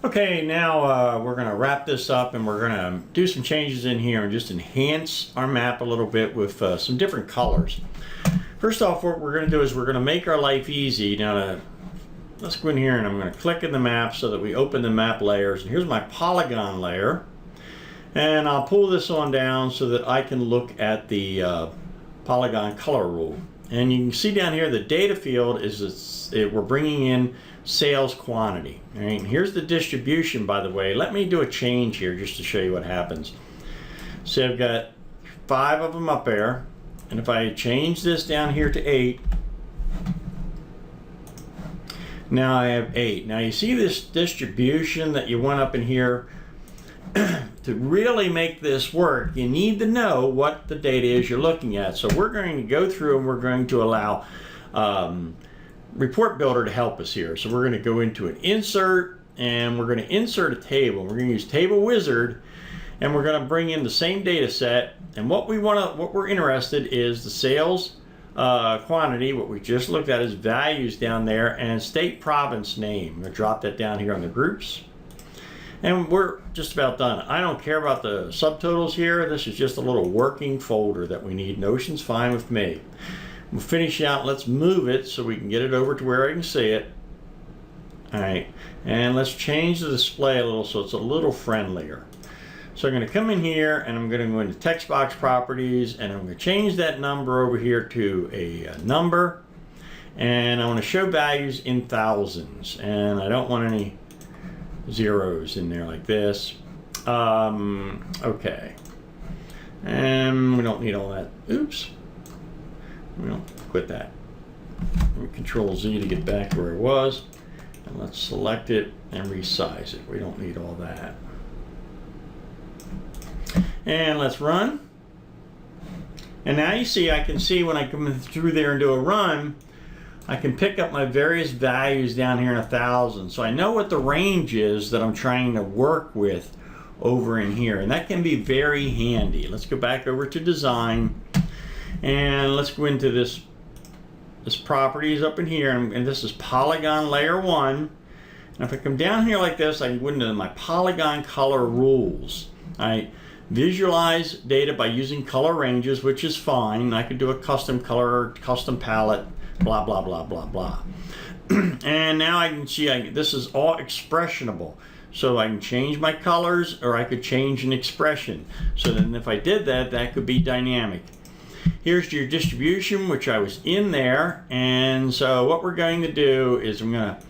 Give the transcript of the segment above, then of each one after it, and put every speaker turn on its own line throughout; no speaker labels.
Okay, now we're going to wrap this up and we're going to do some changes in here and just enhance our map a little bit with some different colors. First off, what we're going to do is we're going to make our life easy. Now, let's go in here and I'm going to click in the map so that we open the map layers. And here's my polygon layer. And I'll pull this on down so that I can look at the polygon color rule. And you can see down here the data field is we're bringing in sales quantity. All right, and here's the distribution, by the way. Let me do a change here just to show you what happens. So I've got 5 of them up there, and if I change this down here to 8, now I have 8. Now you see this distribution that you went up in here. To really make this work, you need to know what the data is you're looking at. So we're going to go through and we're going to allow Report Builder to help us here. So we're going to go into an insert and we're going to insert a table. We're going to use Table Wizard and we're going to bring in the same data set. And what we're interested is the sales quantity. What we just looked at is values down there and state province name. I'm going to drop that down here on the groups. And we're just about done. I don't care about the subtotals here. This is just a little working folder that we need. Notion's fine with me. We'll finish out. Let's move it so we can get it over to where I can see it. All right. And let's change the display a little so it's a little friendlier. So I'm going to come in here and I'm going to go into text box properties and I'm going to change that number over here to a number. And I want to show values in thousands. And I don't want any zeros in there like this. Okay. And we don't need all that. Oops. We don't quit that. Control Z to get back to where it was. And let's select it and resize it. We don't need all that. And let's run. And now you see, I can see when I come through there and do a run, I can pick up my various values down here in 1,000. So I know what the range is that I'm trying to work with over in here. And that can be very handy. Let's go back over to design. And let's go into this properties up in here. And this is Polygon Layer 1. And if I come down here like this, I can go into my Polygon Color Rules. I visualize data by using color ranges, which is fine. I could do a custom color, custom palette, blah, blah, blah, blah, blah. And now I can see this is all expressionable. So I can change my colors or I could change an expression. So then if I did that, that could be dynamic. Here's your distribution, which I was in there. And so what we're going to do is I'm going to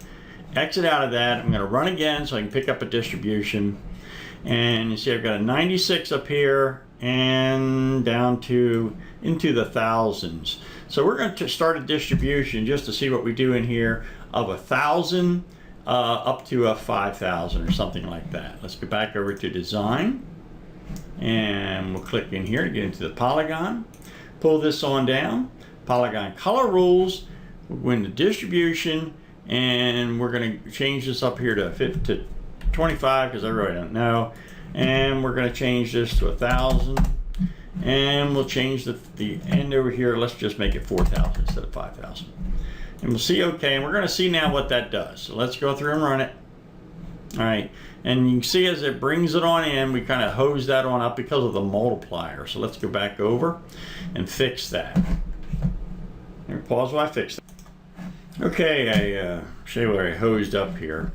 exit out of that. I'm going to run again so I can pick up a distribution. And you see I've got a 96 up here and down to into the thousands. So we're going to start a distribution just to see what we do in here of 1,000 up to a 5,000 or something like that. Let's go back over to design and we'll click in here to get into the polygon. Pull this on down. Polygon color rules. We'll go into distribution and we're going to change this up here to 25 because I really don't know. And we're going to change this to 1,000. And we'll change the end over here. Let's just make it 4,000 instead of 5,000. And we'll see OK. And we're going to see now what that does. So let's go through and run it. All right. And you can see as it brings it on in, we kind of hose that on up because of the multiplier. So let's go back over and fix that. And pause while I fix that. OK, I show you where I hosed up here.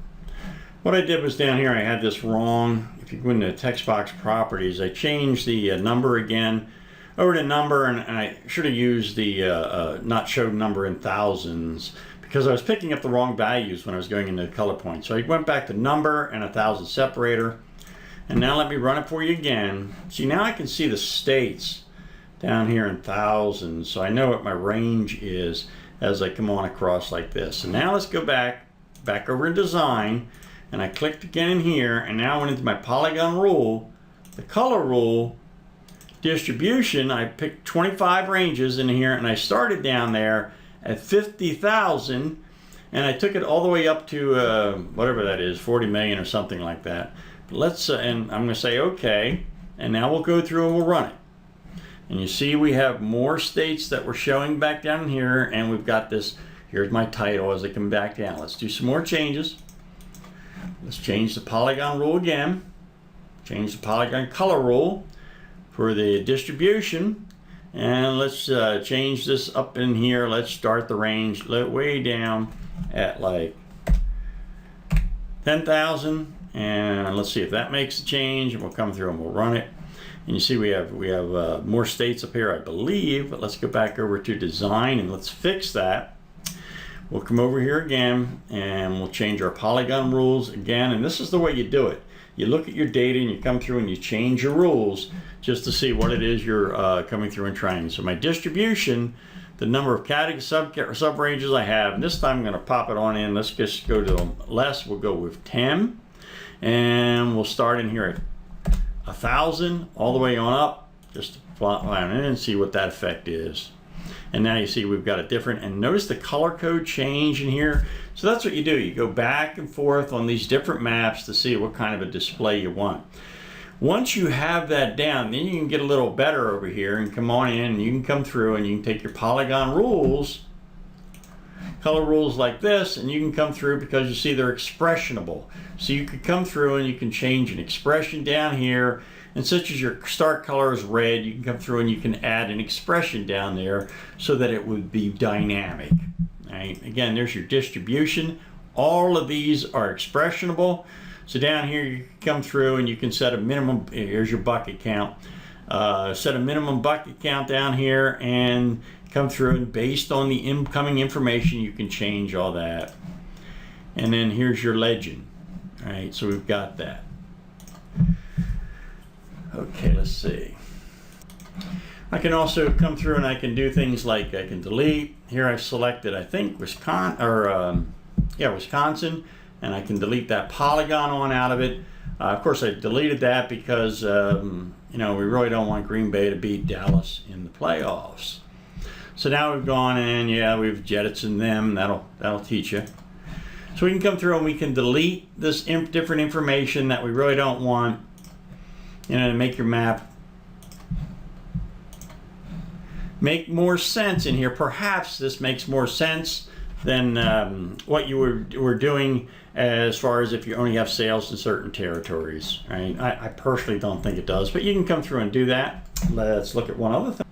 What I did was down here, I had this wrong. If you go into text box properties, I changed the number again over to number, and I should have used the not show number in thousands because I was picking up the wrong values when I was going into the color point. So I went back to number and 1,000 separator. And now let me run it for you again. See, now I can see the states down here in thousands. So I know what my range is as I come on across like this. And now let's go back over in design. And I clicked again in here, and now I went into my polygon rule, the color rule, distribution. I picked 25 ranges in here, and I started down there at 50,000, and I took it all the way up to whatever that is, 40 million or something like that. Let's and I'm going to say OK, and now we'll go through and we'll run it. And you see we have more states that we're showing back down here, and we've got this. Here's my title as I come back down. Let's do some more changes. Let's change the polygon rule again. Change the polygon color rule for the distribution. And let's change this up in here. Let's start the range way down at like 10,000. And let's see if that makes a change. And we'll come through and we'll run it. And you see we have more states up here, I believe. But let's go back over to design and let's fix that. We'll come over here again and we'll change our polygon rules again. And this is the way you do it. You look at your data and you come through and you change your rules just to see what it is you're coming through and trying. So my distribution, the number of category sub ranges I have, and this time I'm going to pop it on in. Let's just go to less. We'll go with 10. And we'll start in here at 1,000 all the way on up, just to plot line in and see what that effect is. And now you see we've got a different, and notice the color code change in here. So that's what you do. You go back and forth on these different maps to see what kind of a display you want. Once you have that down, then you can get a little better over here and come on in and you can come through and you can take your polygon rules, color rules like this, and you can come through because you see they're expressionable. So you could come through and you can change an expression down here, and such as your start color is red, you can come through and you can add an expression down there so that it would be dynamic. Right? Again, there's your distribution. All of these are expressionable. So down here you can come through and you can set a minimum, here's your bucket count. Set a minimum bucket count down here and come through, and based on the incoming information you can change all that. And then here's your legend. All right, so we've got that. Okay, let's see. I can also come through and I can do things like I can delete. Here I've selected, I think, Wisconsin, and I can delete that polygon on out of it. Of course, I deleted that because you know, we really don't want Green Bay to beat Dallas in the playoffs. So now we've gone and yeah, we've jettisoned them. That'll teach you. So we can come through and we can delete this different information that we really don't want, you know, to make your map make more sense in here. Perhaps this makes more sense than what you were doing as far as if you only have sales in certain territories, right? I personally don't think it does, but you can come through and do that. Let's look at one other thing.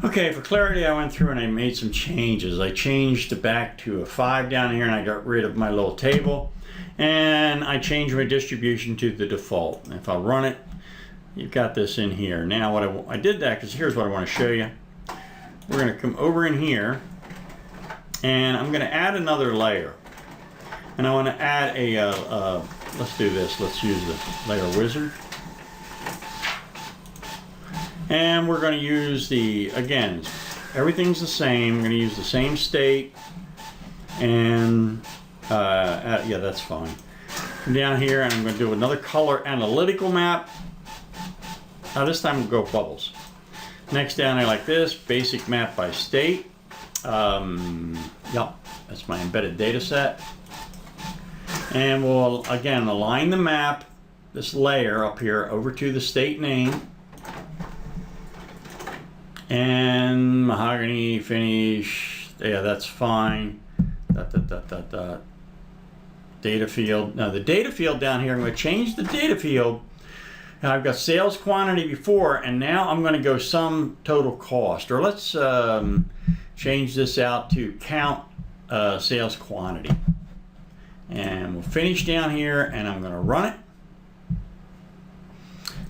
Okay, for clarity, I went through and I made some changes. I changed it back to a 5 down here, and I got rid of my little table, and I changed my distribution to the default. And if I run it, you've got this in here. Now what I did that because here's what I want to show you. We're going to come over in here, and I'm going to add another layer. And I want to add a, let's do this. Let's use the layer wizard. And we're going to use the, again, everything's the same. I'm going to use the same state. And yeah, that's fine. Come down here and I'm going to do another color analytical map. Now this time we'll go bubbles. Next down there like this, basic map by state. Yep, that's my embedded data set. And we'll again align the map, this layer up here, over to the state name. And mahogany finish, yeah, that's fine. Data field. Now the data field down here, I'm going to change the data field. Now I've got sales quantity before, and now I'm going to go sum total cost. Or let's change this out to count sales quantity. And we'll finish down here, and I'm going to run it.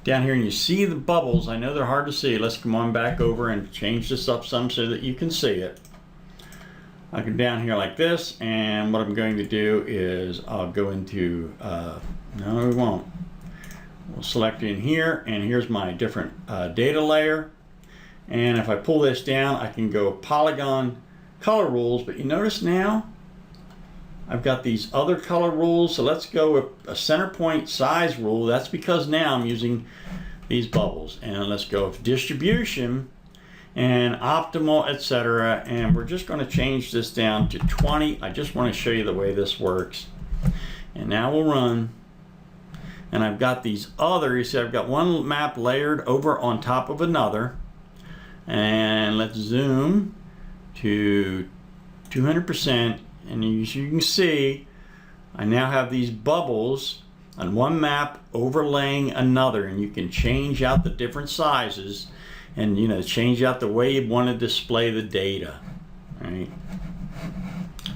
Down here, and you see the bubbles. I know they're hard to see. Let's come on back over and change this up some so that you can see it. I can down here like this, and what I'm going to do is I'll go into, no we won't. We'll select in here, and here's my different data layer. And if I pull this down, I can go Polygon color rules, but you notice now I've got these other color rules. So let's go with a center point size rule. That's because now I'm using these bubbles. And let's go with distribution and optimal, etc. And we're just going to change this down to 20. I just want to show you the way this works. And now we'll run. And I've got these other, you see I've got one map layered over on top of another. And let's zoom to 200%. And as you can see, I now have these bubbles on one map overlaying another, and you can change out the different sizes and, you know, change out the way you want to display the data. All right.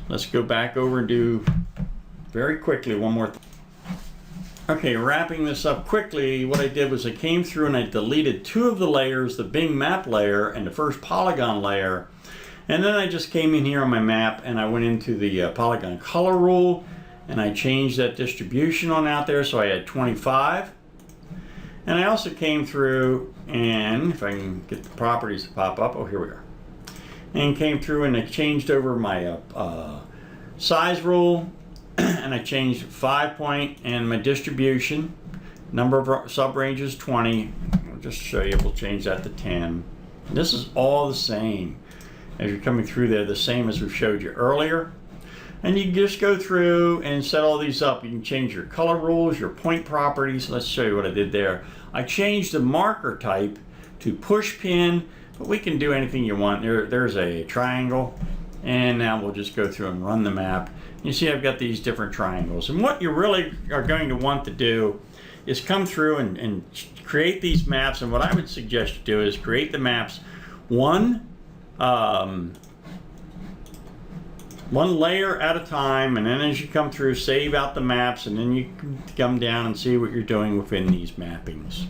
Let's go back over and do very quickly one more thing. Okay, wrapping this up quickly, what I did was I came through and I deleted two of the layers, the Bing map layer and the first polygon layer. And then I just came in here on my map and I went into the polygon color rule and I changed that distribution on out there, so I had 25. And I also came through and, if I can get the properties to pop up, oh, here we are. And came through and I changed over my size rule. And I changed 5 point and my distribution. Number of sub-ranges 20. I'll just show you, we'll change that to 10. And this is all the same as you're coming through there, the same as we showed you earlier. And you can just go through and set all these up. You can change your color rules, your point properties. Let's show you what I did there. I changed the marker type to push pin, but we can do anything you want. There's a triangle. And now we'll just go through and run the map. You see I've got these different triangles. And what you really are going to want to do is come through and create these maps. And what I would suggest you do is create the maps one layer at a time. And then as you come through, save out the maps. And then you can come down and see what you're doing within these mappings.